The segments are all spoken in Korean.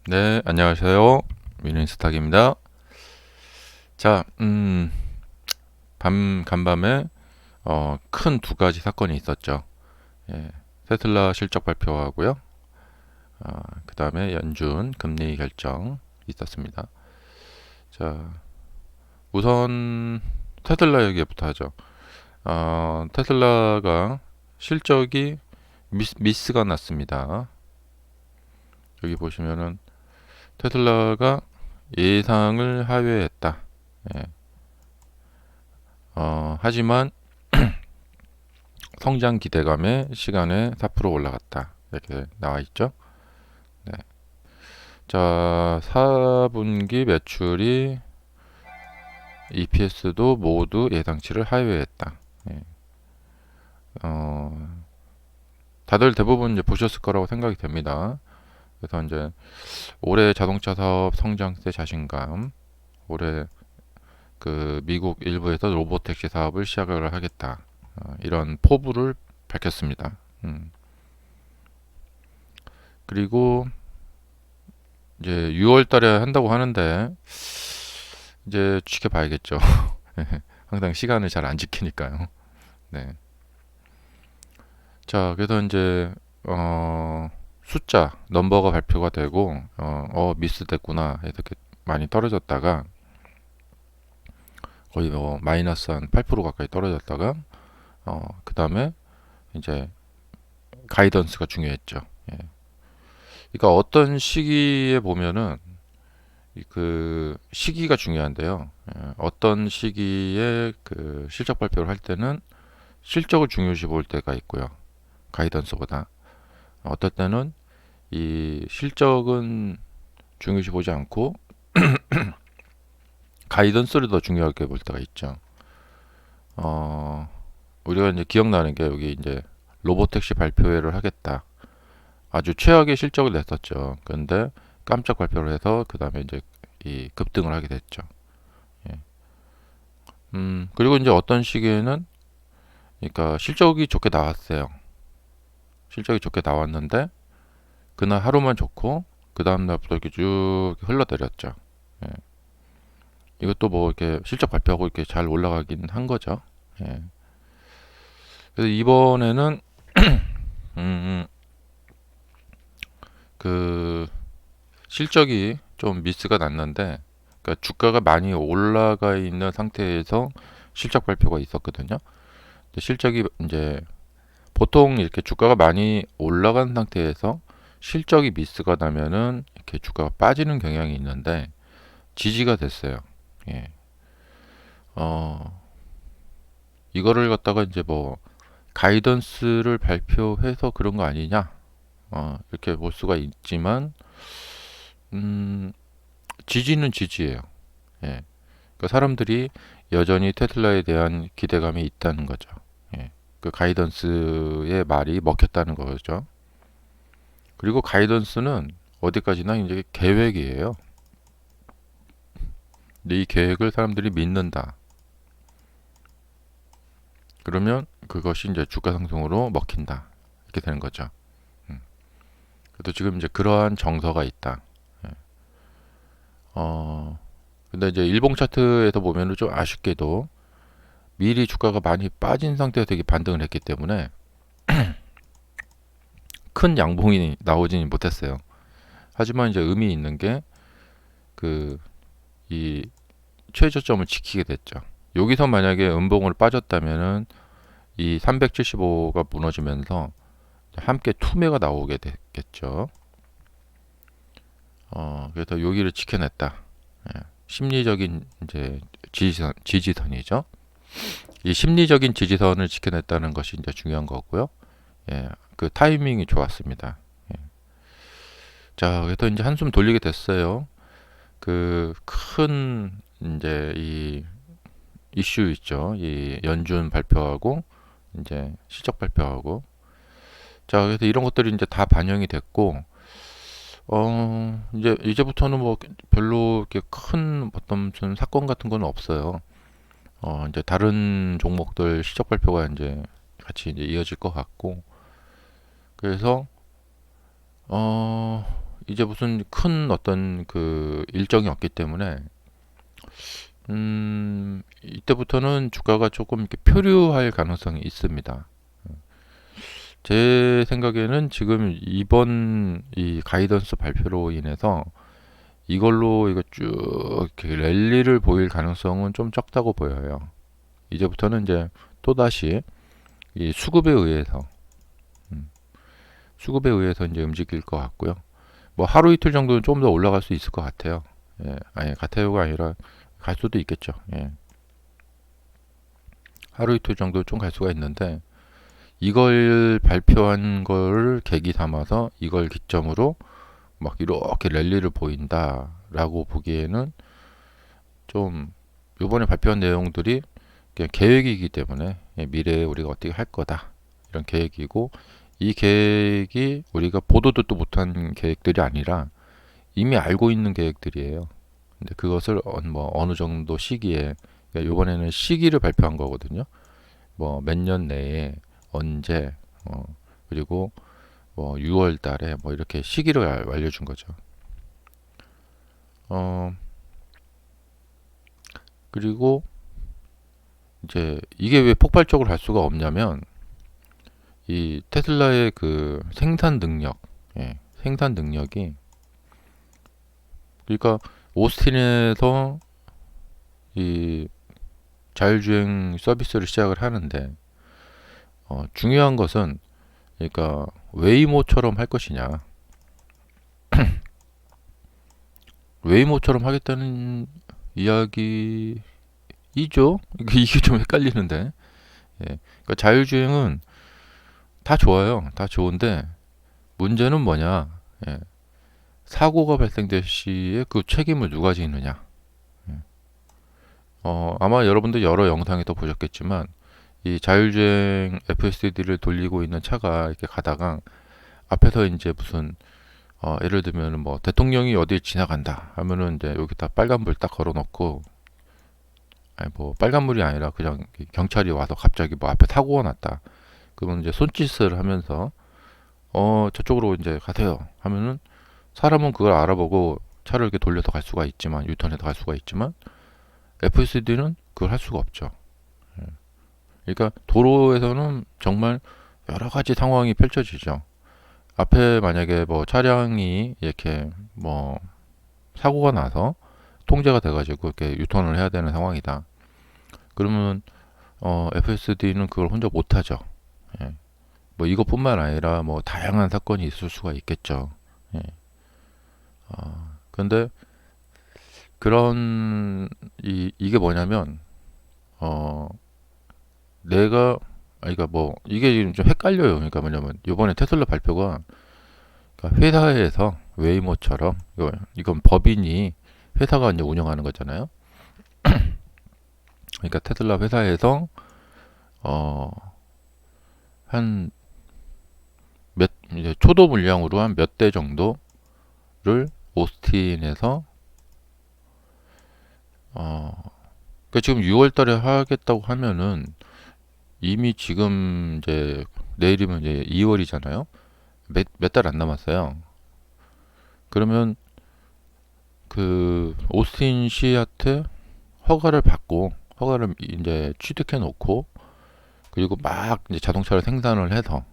네, 안녕하세요. 위닝스탁입니다. 자, 간밤에 큰 두 가지 사건이 있었죠. 예, 테슬라 실적 발표하고요. 그 다음에 연준 금리 결정 있었습니다. 자, 우선 테슬라 얘기부터 하죠. 테슬라가 실적이 미스가 났습니다. 여기 보시면은 테슬라가 예상을 하회했다. 예, 하지만 성장 기대감에 시간에 4% 올라갔다. 이렇게 나와 있죠. 네. 자, 4분기 매출이 EPS도 모두 예상치를 하회했다. 예. 어, 다들 대부분 이제 보셨을 거라고 생각이 됩니다. 그래서 이제 올해 자동차 사업 성장세 자신감, 올해 그 미국 일부에서 로보택시 사업을 시작을 하겠다. 이런 포부를 밝혔습니다. 그리고 이제 6월 달에 한다고 하는데 이제 지켜봐야겠죠. 항상 시간을 잘 안 지키니까요. 네. 자, 그래서 이제 숫자 넘버가 발표가 되고 미스됐구나 해서 이렇게 많이 떨어졌다가 거의 뭐 마이너스 한 8% 가까이 떨어졌다가 그 다음에 이제 가이던스가 중요했죠. 예. 그러니까 어떤 시기에 보면은 그 시기가 중요한데요. 어떤 시기에 그 실적 발표를 할 때는 실적을 중요시 볼 때가 있고요. 가이던스보다. 어떨 때는 이 실적은 중요시 보지 않고 가이던스를 더 중요하게 볼 때가 있죠. 어, 우리가 이제 기억나는 게 여기 이제 로보택시 발표회를 하겠다. 아주 최악의 실적을 냈었죠. 그런데 깜짝 발표를 해서 그 다음에 이제 이 급등을 하게 됐죠. 예. 그리고 이제 어떤 시기에는 그러니까 실적이 좋게 나왔어요. 실적이 좋게 나왔는데 그날 하루만 좋고 그 다음 날부터 이렇게 쭉 흘러내렸죠. 예. 이것도 뭐 이렇게 실적 발표하고 이렇게 잘 올라가긴 한 거죠. 예. 그래서 이번에는 음, 그 실적이 좀 미스가 났는데 그러니까 주가가 많이 올라가 있는 상태에서 실적 발표가 있었거든요. 근데 실적이 이제 보통 이렇게 주가가 많이 올라간 상태에서 실적이 미스가 나면은 이렇게 주가가 빠지는 경향이 있는데 지지가 됐어요. 예. 어, 이거를 갖다가 이제 뭐 가이던스를 발표해서 그런 거 아니냐? 이렇게 볼 수가 있지만 음, 지지는 지지예요. 예. 그러니까 사람들이 여전히 테슬라에 대한 기대감이 있다는 거죠. 예. 그 가이던스의 말이 먹혔다는 거죠. 그리고 가이던스는 어디까지나 이제 계획이에요. 근데 이 계획을 사람들이 믿는다. 그러면 그것이 이제 주가 상승으로 먹힌다. 이렇게 되는 거죠. 그래도 지금 이제 그러한 정서가 있다. 예. 어, 근데 이제 일봉 차트에서 보면은 좀 아쉽게도 미리 주가가 많이 빠진 상태에서 이게 반등을 했기 때문에 큰 양봉이 나오지는 못했어요. 하지만 이제 의미 있는 게 그 이 최저점을 지키게 됐죠. 여기서 만약에 음봉을 빠졌다면은 이 375가 무너지면서 함께 투매가 나오게 됐겠죠. 그래서 여기를 지켜냈다. 예, 심리적인 이제 지지선이죠. 이 심리적인 지지선을 지켜냈다는 것이 이제 중요한 거고요. 예, 그 타이밍이 좋았습니다. 예. 자, 그래서 이제 한숨 돌리게 됐어요. 그 큰 이제 이 이슈 있죠. 이 연준 발표하고 이제 실적 발표하고 자, 그래서 이런 것들이 이제 다 반영이 됐고 이제부터는 뭐 별로 이렇게 큰 어떤 무슨 사건 같은 건 없어요. 이제 다른 종목들 실적 발표가 이제 같이 이제 이어질 것 같고 그래서 어 이제 무슨 큰 어떤 그 일정이 없기 때문에 이때부터는 주가가 조금 이렇게 표류할 가능성이 있습니다. 제 생각에는 지금 이번 이 가이던스 발표로 인해서 이걸로 이거 쭉 이렇게 랠리를 보일 가능성은 좀 적다고 보여요. 이제부터는 이제 또다시 이 수급에 의해서 이제 움직일 것 같고요. 뭐 하루 이틀 정도는 좀 더 올라갈 수 있을 것 같아요. 예, 아니 같아요가 아니라 갈 수도 있겠죠. 예. 하루 이틀 정도 좀 갈 수가 있는데 이걸 발표한 걸 계기 삼아서 이걸 기점으로 막 이렇게 랠리를 보인다라고 보기에는 좀 이번에 발표한 내용들이 그냥 계획이기 때문에 미래에 우리가 어떻게 할 거다 이런 계획이고 이 계획이 우리가 보도 듣도 못한 계획들이 아니라 이미 알고 있는 계획들이에요. 근데 그것을 뭐 어느 정도 시기에 그러니까 이번에는 시기를 발표한 거거든요. 뭐 몇 년 내에 언제 그리고 뭐 6월 달에 뭐 이렇게 시기를 알려준 거죠. 어 그리고 이제 이게 왜 폭발적으로 갈 수가 없냐면 이 테슬라의 그 생산 능력, 생산 능력이 그러니까 오스틴에서 이 자율주행 서비스를 시작을 하는데 중요한 것은 그러니까 웨이모처럼 할 것이냐 웨이모처럼 하겠다는 이야기이죠. 이게 좀 헷갈리는데 그러니까 자율주행은 다 좋아요. 다 좋은데 문제는 뭐냐 사고가 발생될 시에 그 책임을 누가 지느냐 아마 여러분들 여러 영상에도 보셨겠지만 이 자율주행 FSD를 돌리고 있는 차가 이렇게 가다가 앞에서 이제 무슨 예를 들면 뭐 대통령이 어딜 지나간다 하면은 이제 여기다 빨간불 딱 걸어놓고 아니 뭐 빨간불이 아니라 그냥 경찰이 와서 갑자기 뭐 앞에 사고가 났다 그러면 이제 손짓을 하면서 저쪽으로 이제 가세요 하면은 사람은 그걸 알아보고 차를 이렇게 돌려서 갈 수가 있지만 유턴해서 갈 수가 있지만 FSD는 그걸 할 수가 없죠. 그러니까 도로에서는 정말 여러 가지 상황이 펼쳐지죠. 앞에 만약에 뭐 차량이 이렇게 뭐 사고가 나서 통제가 돼가지고 이렇게 유턴을 해야 되는 상황이다. 그러면 FSD는 그걸 혼자 못하죠. 예. 뭐 이것뿐만 아니라 뭐 다양한 사건이 있을 수가 있겠죠. 예. 근데 그런 이게 뭐냐면 내가 그러니까 뭐 이게 지금 좀 헷갈려요. 그러니까 뭐냐면 이번에 테슬라 발표가 그러니까 회사에서 웨이모처럼 이건 법인이 회사가 이제 운영하는 거잖아요. 그러니까 테슬라 회사에서 한 몇 이제 초도 물량으로 한 몇 대 정도를 오스틴에서 그러니까 지금 6월 달에 하겠다고 하면은 이미 지금 이제 내일이면 이제 2월이잖아요. 몇 달 안 남았어요. 그러면 그 오스틴 시한테 허가를 이제 취득해 놓고 그리고 막 이제 자동차를 생산을 해서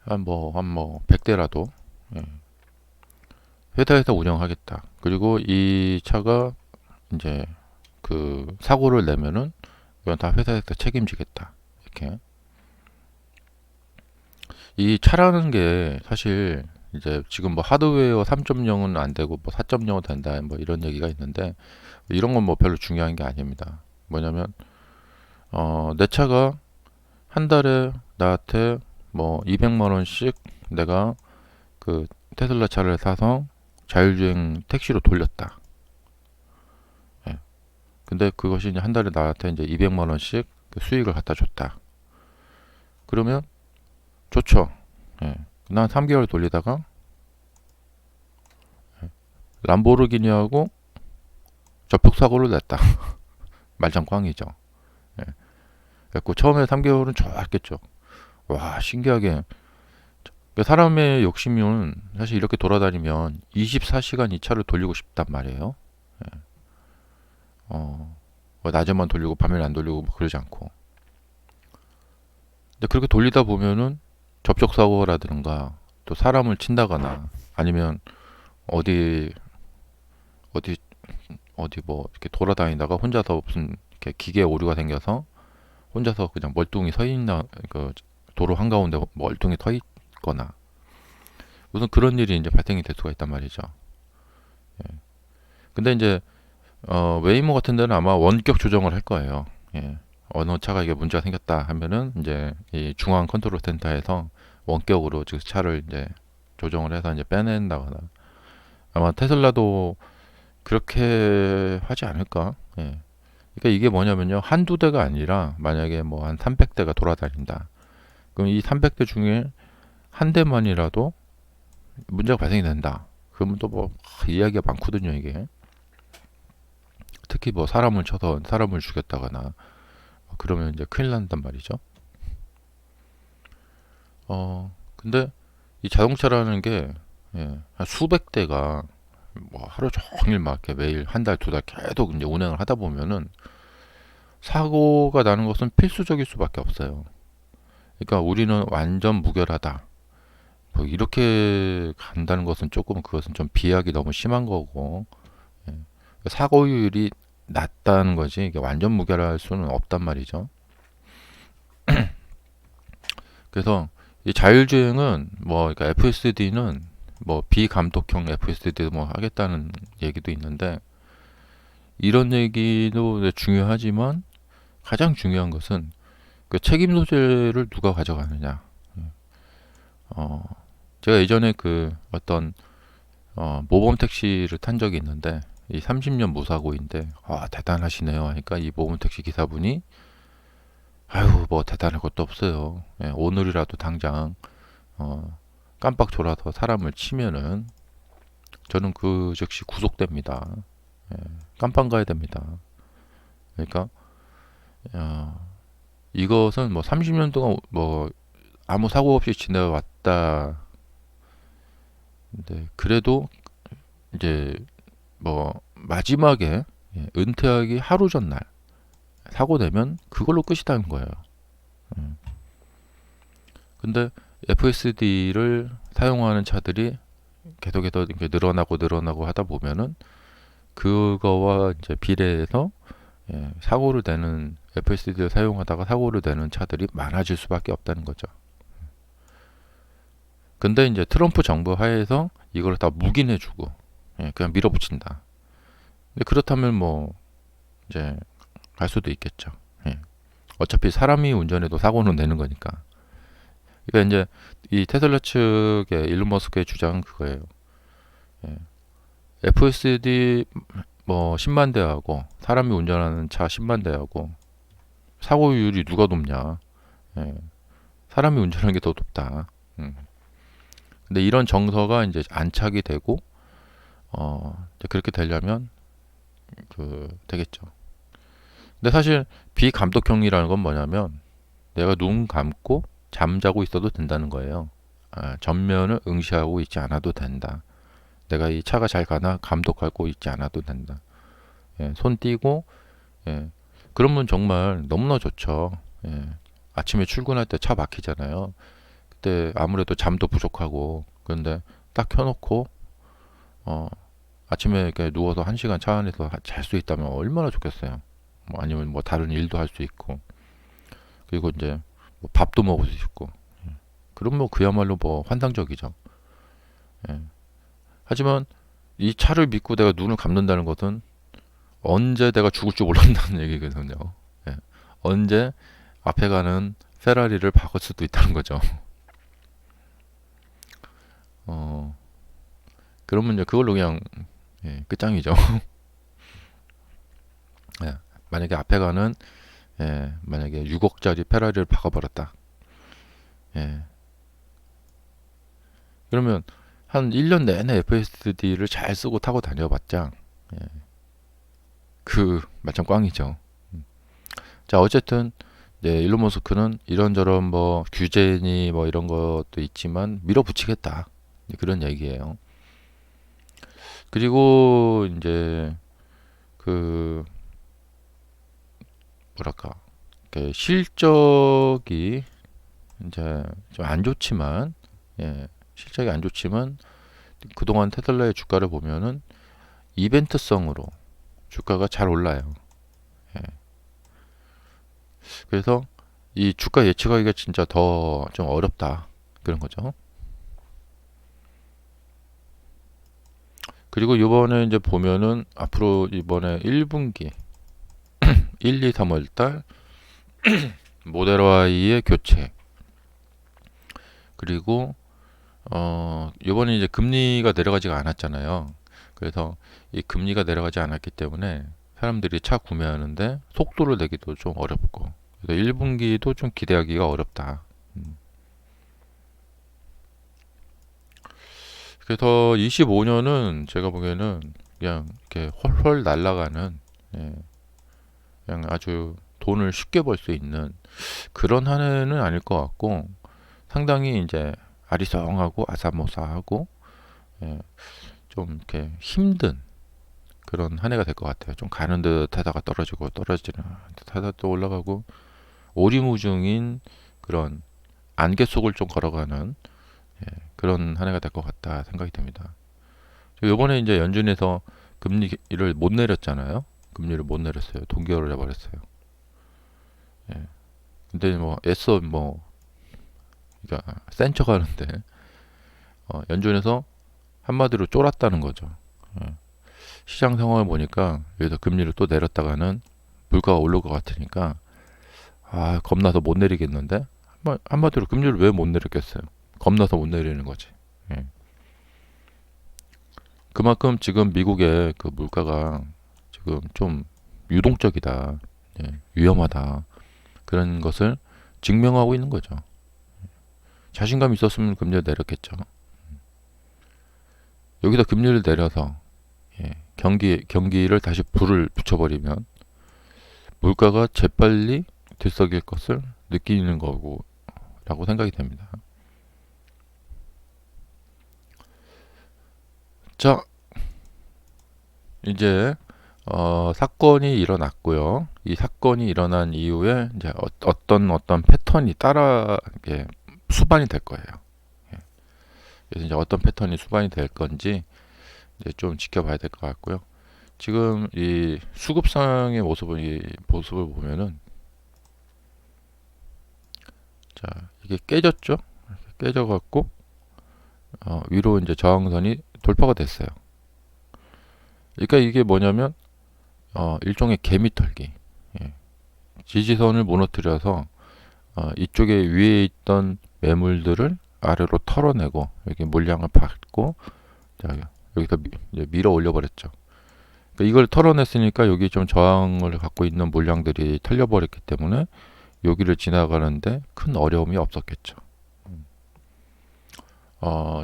한 뭐 100대라도 회사에서 운영하겠다. 그리고 이 차가 이제 그 사고를 내면은 이건 다 회사에서 책임지겠다. 이렇게 이 차라는 게 사실 이제 지금 뭐 하드웨어 3.0은 안 되고 뭐 4.0은 된다 뭐 이런 얘기가 있는데 이런 건 뭐 별로 중요한 게 아닙니다. 뭐냐면 내 차가 한 달에 나한테 뭐 200만 원씩 내가 그 테슬라 차를 사서 자율주행 택시로 돌렸다. 예. 근데 그것이 이제 한 달에 나한테 이제 200만 원씩 그 수익을 갖다 줬다. 그러면 좋죠. 예. 난 3개월 돌리다가 람보르기니하고 접촉 사고를 냈다. 말짱 꽝이죠. 예. 그래서 처음에 3개월은 좋았겠죠. 와 신기하게 사람의 욕심은 사실 이렇게 돌아다니면 24시간 이 차를 돌리고 싶단 말이에요. 예. 뭐 낮에만 돌리고 밤에는 안 돌리고 뭐 그러지 않고. 근데 그렇게 돌리다 보면은 접촉사고라든가 또 사람을 친다거나 아니면 어디 어디 어디 뭐 이렇게 돌아다니다가 혼자서 무슨 이렇게 기계 오류가 생겨서 혼자서 그냥 멀뚱히 서 있나 그 도로 한가운데 멀뚱히 서 있거나 무슨 그런 일이 이제 발생이 될 수가 있단 말이죠. 예. 근데 이제 웨이모 같은 데는 아마 원격 조정을 할 거예요. 예. 어느 차가 이게 문제가 생겼다 하면은 이제 이 중앙 컨트롤 센터에서 원격으로 즉 차를 이제 조정을 해서 이제 빼낸다거나 아마 테슬라도 그렇게 하지 않을까? 예. 그러니까 이게 뭐냐면요. 한두 대가 아니라 만약에 뭐 한 300대가 돌아다닌다. 그럼 이 300대 중에 한 대만이라도 문제가 발생이 된다. 그러면 또 뭐 이야기가 많거든요, 이게. 특히 뭐 사람을 쳐서 사람을 죽였다거나 그러면 이제 큰일 난단 말이죠. 근데 이 자동차라는 게 예, 한 수백 대가 뭐 하루 종일 막 이렇게 매일 한 달, 두 달 계속 이제 운행을 하다 보면은 사고가 나는 것은 필수적일 수밖에 없어요. 그러니까 우리는 완전 무결하다. 뭐 이렇게 간다는 것은 조금 그것은 좀 비약이 너무 심한 거고 예. 사고율이 낮다는 거지 이게 완전 무결할 수는 없단 말이죠. 그래서 이 자율주행은 뭐 그러니까 FSD는 뭐 비감독형 FSD도 뭐 하겠다는 얘기도 있는데 이런 얘기도 중요하지만 가장 중요한 것은 그 책임 소재를 누가 가져가느냐. 어, 제가 예전에 그 어떤 모범 택시를 탄 적이 있는데 이 30년 무사고인데 대단하시네요 하니까 이 모범 택시 기사분이 아유 뭐 대단할 것도 없어요. 예, 오늘이라도 당장 깜빡 졸아서 사람을 치면은 저는 그 즉시 구속됩니다. 예, 깜빵 가야 됩니다. 그러니까 이것은 뭐 30년 동안 뭐 아무 사고 없이 지내왔다. 근데 그래도 이제 뭐 마지막에 은퇴하기 하루 전날 사고 내면 그걸로 끝이다는 거예요. 근데 FSD를 사용하는 차들이 계속해서 이렇게 늘어나고 하다 보면은 그거와 이제 비례해서 사고를 내는 FSD를 사용하다가 사고를 내는 차들이 많아질 수밖에 없다는 거죠. 근데 이제 트럼프 정부 하에서 이걸 다 묵인해주고 그냥 밀어붙인다. 근데 그렇다면 뭐 이제 갈 수도 있겠죠. 예. 어차피 사람이 운전해도 사고는 내는 거니까. 그러니까 이제 이 테슬라 측의 일론 머스크의 주장은 그거예요. 예. FSD 뭐 10만 대하고 사람이 운전하는 차 10만 대하고 사고율이 누가 높냐? 예. 사람이 운전하는 게 더 높다. 근데 이런 정서가 이제 안착이 되고 이제 그렇게 되려면 그 되겠죠. 근데 사실 비감독형이라는 건 뭐냐면 내가 눈 감고 잠자고 있어도 된다는 거예요. 전면을 응시하고 있지 않아도 된다. 내가 이 차가 잘 가나 감독하고 있지 않아도 된다. 예, 손 띄고 예, 그러면 정말 너무나 좋죠. 예, 아침에 출근할 때 차 막히잖아요. 그때 아무래도 잠도 부족하고 그런데 딱 켜놓고 아침에 이렇게 누워서 1시간 차 안에서 잘 수 있다면 얼마나 좋겠어요. 뭐 아니면 뭐 다른 일도 할 수 있고 그리고 이제 뭐 밥도 먹을 수 있고 그럼 뭐 그야말로 뭐 환상적이죠. 예. 하지만 이 차를 믿고 내가 눈을 감는다는 것은 언제 내가 죽을 줄 모른다는 얘기거든요. 예. 언제 앞에 가는 페라리를 박을 수도 있다는 거죠. 그러면 이제 그걸로 그냥 끝장이죠. 예. 만약에 앞에 가는 만약에 6억짜리 페라리를 박아버렸다. 예. 그러면 한 1년 내내 FSD를 잘 쓰고 타고 다녀봤자 그 마찬 꽝이죠. 자 어쨌든 네, 일론 머스크는 이런저런 뭐 규제니 뭐 이런 것도 있지만 밀어붙이겠다. 이제 그런 얘기예요. 그리고 이제 그 뭐랄까 그 실적이 이제 좀 안 좋지만 실적이 안 좋지만 그동안 테슬라의 주가를 보면은 이벤트성으로 주가가 잘 올라요. 예. 그래서 이 주가 예측하기가 진짜 더 좀 어렵다. 그런 거죠. 그리고 이번에 이제 보면은 앞으로 이번에 1분기 1, 2, 3월 달 모델 Y의 교체 그리고 이번에 이제 금리가 내려가지가 않았잖아요. 그래서 이 금리가 내려가지 않았기 때문에 사람들이 차 구매하는데 속도를 내기도 좀 어렵고 그래서 1분기도 좀 기대하기가 어렵다. 그래서 25년은 제가 보기에는 그냥 이렇게 헐헐 날아가는 예, 그냥 아주 돈을 쉽게 벌 수 있는 그런 한 해는 아닐 것 같고 상당히 이제 아리송하고 아사모사하고 예, 좀 이렇게 힘든 그런 한 해가 될 것 같아요. 좀 가는 듯 하다가 떨어지고 떨어지는 듯 하다 또 올라가고 오리무중인 그런 안개 속을 좀 걸어가는 그런 한 해가 될 것 같다 생각이 듭니다. 이번에 이제 연준에서 금리를 못 내렸잖아요. 금리를 못 내렸어요. 동결을 해버렸어요. 예. 근데 뭐 애써 뭐 그러니까 센 척하는데 연준에서 한마디로 쫄았다는 거죠. 예. 시장 상황을 보니까 여기서 금리를 또 내렸다가는 물가가 오를 것 같으니까 겁나서 못 내리겠는데 한마디로 금리를 왜 못 내렸겠어요? 겁나서 못 내리는 거지. 예. 그만큼 지금 미국의 그 물가가 지금 좀 유동적이다, 위험하다 그런 것을 증명하고 있는 거죠. 자신감 있었으면 금리를 내렸겠죠. 여기다 금리를 내려서 경기를 다시 불을 붙여버리면 물가가 재빨리 들썩일 것을 느끼는 거고라고 생각이 됩니다. 자, 이제 사건이 일어났고요. 이 사건이 일어난 이후에 이제 어떤 패턴이 따라 수반이 될 거예요. 예. 그래서 이제 어떤 패턴이 수반이 될 건지 이제 좀 지켜봐야 될 것 같고요. 지금 이 수급상의 모습을 보면은 자 이게 깨졌죠? 깨져갖고 위로 이제 저항선이 돌파가 됐어요. 그러니까 이게 뭐냐면 일종의 개미털기. 예. 지지선을 무너뜨려서 이쪽에 위에 있던 매물들을 아래로 털어내고 이렇게 물량을 받고 자, 여기다 밀어 올려 버렸죠. 그러니까 이걸 털어냈으니까 여기 좀 저항을 갖고 있는 물량들이 털려버렸기 때문에 여기를 지나가는데 큰 어려움이 없었겠죠.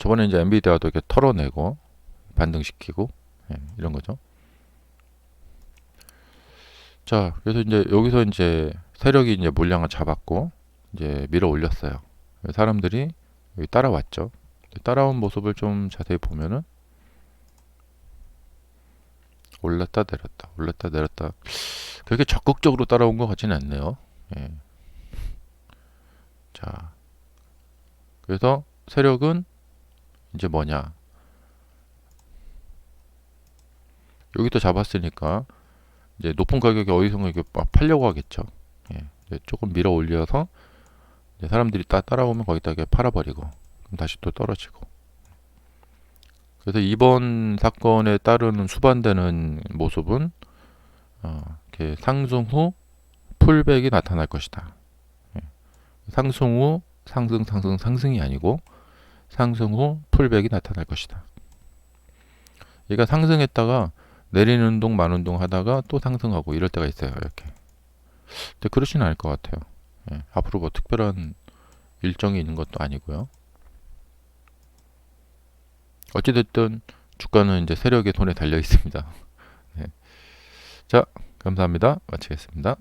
저번에 이제 엔비디아도 이렇게 털어내고 반등시키고 이런 거죠. 자, 그래서 이제 여기서 이제 세력이 이제 물량을 잡았고 이제 밀어 올렸어요. 사람들이 여기 따라왔죠. 따라온 모습을 좀 자세히 보면은 올랐다 내렸다 올랐다 내렸다 그렇게 적극적으로 따라온 것 같지는 않네요. 예. 자, 그래서 세력은 이제 뭐냐 여기도 잡았으니까 이제 높은 가격에 어디선가 이렇게 팔려고 하겠죠. 예. 조금 밀어 올려서 사람들이 따라오면 거기다 이렇게 팔아버리고 그럼 다시 또 떨어지고 그래서 이번 사건에 따르는 수반되는 모습은 이렇게 상승 후 풀백이 나타날 것이다. 예. 상승 후 상승이 아니고 상승 후 풀백이 나타날 것이다. 그러니까 상승했다가 내리는 운동 만 운동 하다가 또 상승하고 이럴 때가 있어요. 이렇게. 근데 그러지는 않을 것 같아요. 예. 앞으로 뭐 특별한 일정이 있는 것도 아니고요. 어찌됐든 주가는 이제 세력의 손에 달려 있습니다. 네. 자, 감사합니다. 마치겠습니다.